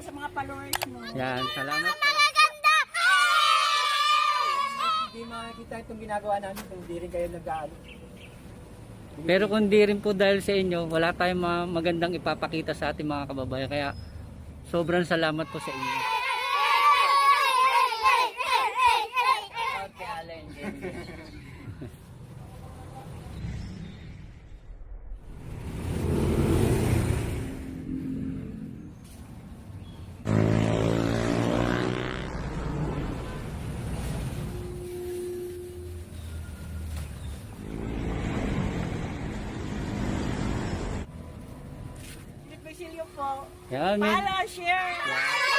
sa mga followers mo. Yan, salamat po. Hindi makikita itong ginagawa namin kung hindi rin kayo nag-aano. Pero kung di rin po dahil sa inyo, wala tayong mga magandang ipapakita sa ating mga kababayan. Kaya sobrang salamat po sa inyo. Basilio po. Yan, Follow, share.